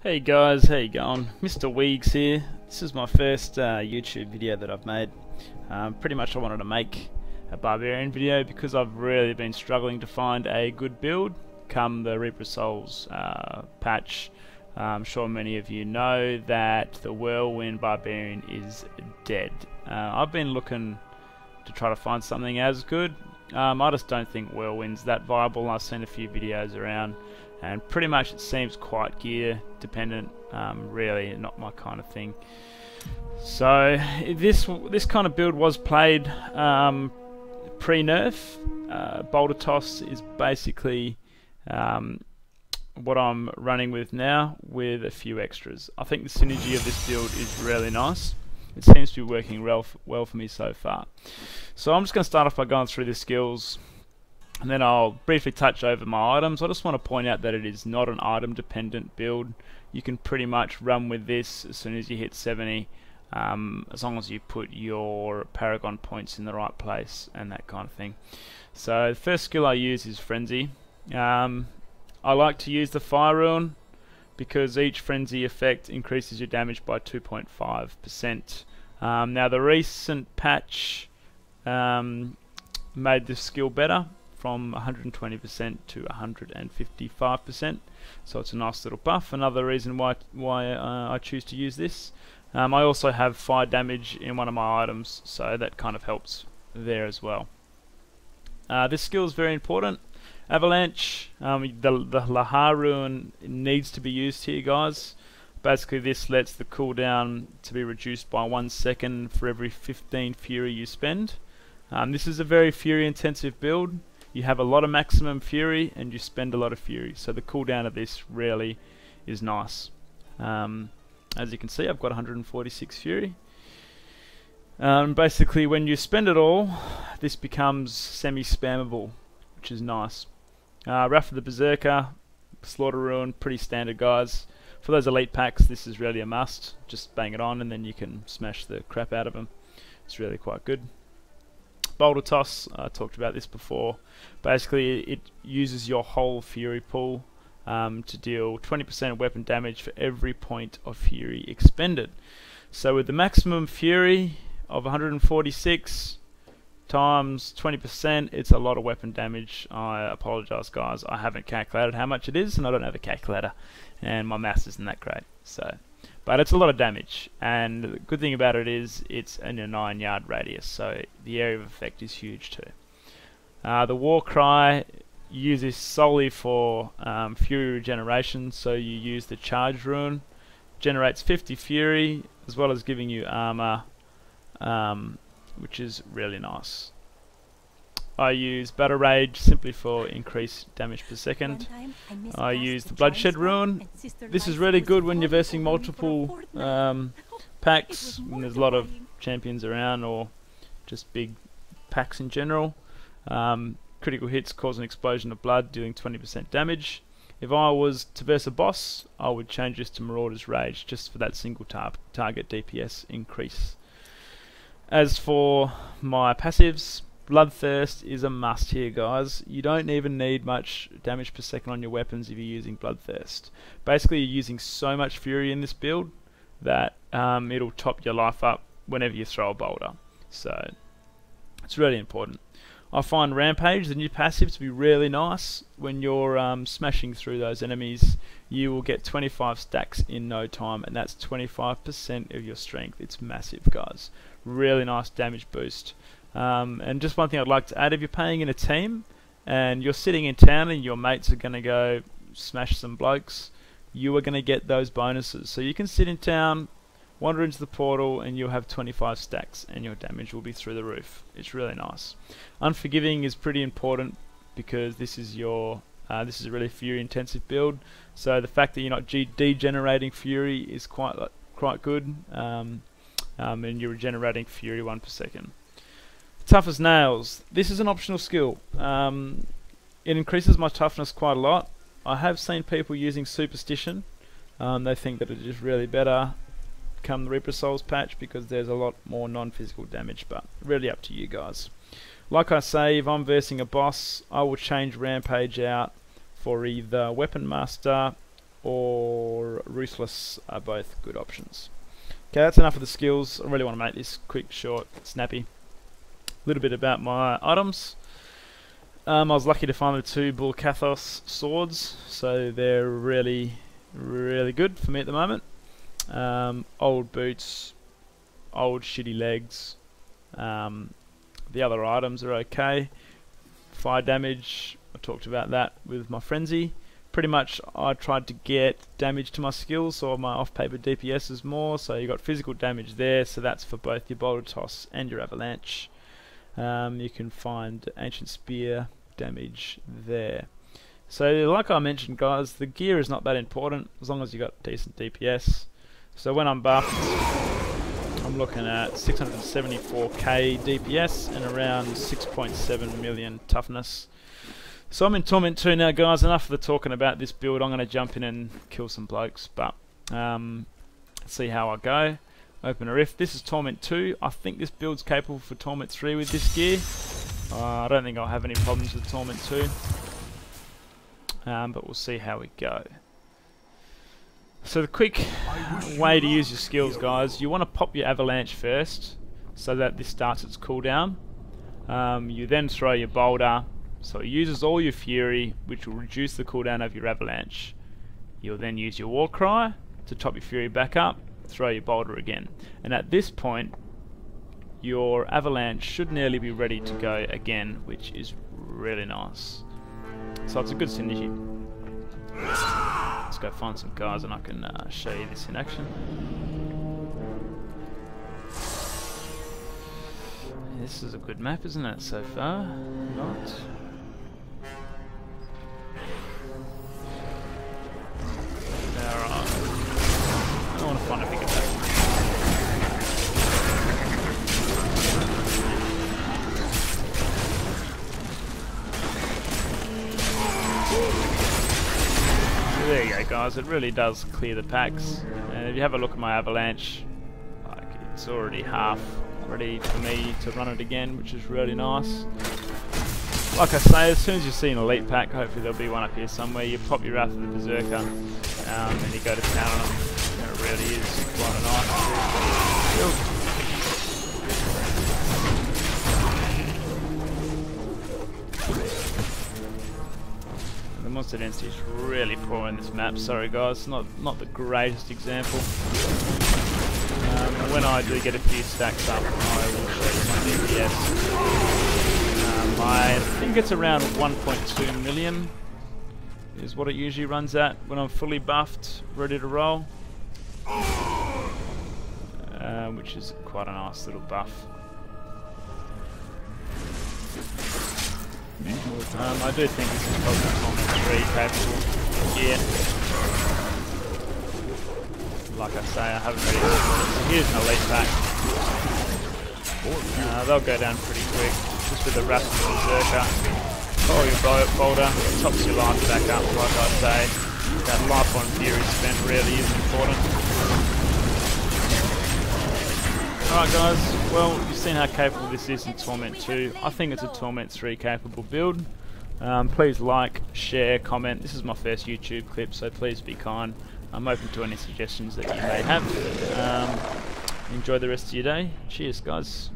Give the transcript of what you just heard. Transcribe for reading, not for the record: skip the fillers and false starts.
Hey guys, how you going? Mr. Weegs here. This is my first YouTube video that I've made. Pretty much I wanted to make a Barbarian video because I've really been struggling to find a good build come the Reaper Souls patch. I'm sure many of you know that the Whirlwind Barbarian is dead. I've been looking to try to find something as good. I just don't think Whirlwind's that viable. I've seen a few videos around and pretty much it seems quite gear dependent, really not my kind of thing. So this kind of build was played pre-nerf. Boulder Toss is basically what I'm running with now with a few extras. I think the synergy of this build is really nice. It seems to be working well for me so far. So I'm just going to start off by going through the skills, and then I'll briefly touch over my items. I just want to point out that it is not an item dependent build. You can pretty much run with this as soon as you hit 70, as long as you put your Paragon points in the right place and that kind of thing. So the first skill I use is Frenzy. I like to use the Fire Rune because each Frenzy effect increases your damage by 2.5%. Now the recent patch made this skill better from 120% to 155%, so it's a nice little buff. Another reason why I choose to use this. I also have fire damage in one of my items, so that kind of helps there as well. This skill is very important. Avalanche, the Lahar Rune needs to be used here, guys. Basically this lets the cooldown to be reduced by 1 second for every 15 fury you spend. This is a very fury intensive build. You have a lot of maximum fury and you spend a lot of fury, so the cooldown of this really is nice. As you can see, I've got 146 fury. Basically when you spend it all, this becomes semi-spammable, which is nice. Wrath of the Berserker, Slaughter Rune, pretty standard, guys. For those elite packs, this is really a must. Just bang it on and then you can smash the crap out of them. It's really quite good. Boulder Toss, I talked about this before. Basically it uses your whole fury pool to deal 20% weapon damage for every point of fury expended. So with the maximum fury of 146 times 20%, it's a lot of weapon damage. I apologize, guys, I haven't calculated how much it is and I don't have a calculator and my maths isn't that great, so but it's a lot of damage, and the good thing about it is it's in a 9-yard radius, so the area of effect is huge too. The War Cry, you use this solely for fury regeneration, so you use the Charge Rune, generates 50 fury as well as giving you armor, which is really nice. I use Battle Rage simply for increased damage per second. I use the Bloodshed Rune. This is really good when you're versing multiple packs, when there's a lot of champions around or just big packs in general. Critical hits cause an explosion of blood, dealing 20% damage. If I was to verse a boss, I would change this to Marauder's Rage, just for that single target DPS increase. As for my passives, Bloodthirst is a must here, guys. You don't even need much damage per second on your weapons if you're using Bloodthirst. Basically you're using so much fury in this build that it'll top your life up whenever you throw a boulder, so it's really important. I find Rampage, the new passive, to be really nice. When you're smashing through those enemies, you will get 25 stacks in no time, and that's 25% of your strength. It's massive, guys. Really nice damage boost. And just one thing I'd like to add, if you're playing in a team and you're sitting in town and your mates are going to go smash some blokes, you are going to get those bonuses. So you can sit in town, wander into the portal, and you'll have 25 stacks and your damage will be through the roof. It's really nice. Unforgiving is pretty important because this is your this is a really fury intensive build, so the fact that you're not degenerating fury is quite good, and you're regenerating fury 1 per second. Tough as Nails. This is an optional skill. It increases my toughness quite a lot. I have seen people using Superstition. They think that it is really better come the Reaper Souls patch because there's a lot more non-physical damage, but really up to you guys. Like I say, if I'm versing a boss, I will change Rampage out for either Weapon Master or or Ruthless are both good options. Okay, that's enough of the skills. I really want to make this quick, short, snappy. A little bit about my items. I was lucky to find the 2 Bull Kathos swords, so they're really, really good for me at the moment. Old boots, old shitty legs. The other items are okay. Fire damage, I talked about that with my frenzy. Pretty much I tried to get damage to my skills, so my off-paper DPS is more, so you got physical damage there, so that's for both your boulder toss and your avalanche. You can find ancient spear damage there. So like I mentioned guys, the gear is not that important as long as you got decent DPS. So when I'm buffed, I'm looking at 674k DPS and around 6.7 million toughness. So I'm in Torment 2 now guys. Enough of the talking about this build. I'm going to jump in and kill some blokes, but see how I go. Open a rift. This is Torment 2. I think this build's capable for Torment 3 with this gear. I don't think I'll have any problems with Torment 2. But we'll see how we go. So the quick way to use your skills guys, you want to pop your avalanche first so that this starts its cooldown. You then throw your boulder, so it uses all your fury, which will reduce the cooldown of your avalanche. You'll then use your war cry to top your fury back up, throw your boulder again, and at this point your avalanche should nearly be ready to go again, which is really nice. So it's a good synergy. Let's go find some guys and I can show you this in action. This is a good map, isn't it, so far? Not. Alright. I want to find a bigger map. There you go guys, it really does clear the packs, and if you have a look at my avalanche, like, it's already half ready for me to run it again, which is really nice. Like I say, as soon as you see an elite pack, hopefully there'll be one up here somewhere, you pop your Wrath of the Berserker and you go to town on them, and it really is quite a nice build. The monster density is really poor in this map. Sorry guys, not the greatest example. When I do get a few stacks up, I will show you my DPS. I think it's around 1.2 million is what it usually runs at when I'm fully buffed, ready to roll. Which is quite a nice little buff. I do think this is probably Torment 3 capable. Yeah. Like I say, I haven't really explored it. So here's an elite pack. They'll go down pretty quick, just with the Wrath of the Berserker. Follow your boulder, tops your life back up, like I say. That life on fury spent really is important. Alright guys, well you've seen how capable this is in Torment 2. I think it's a Torment 3 capable build. Please like, share, comment. This is my first YouTube clip, so please be kind. I'm open to any suggestions that you may have. Enjoy the rest of your day. Cheers guys.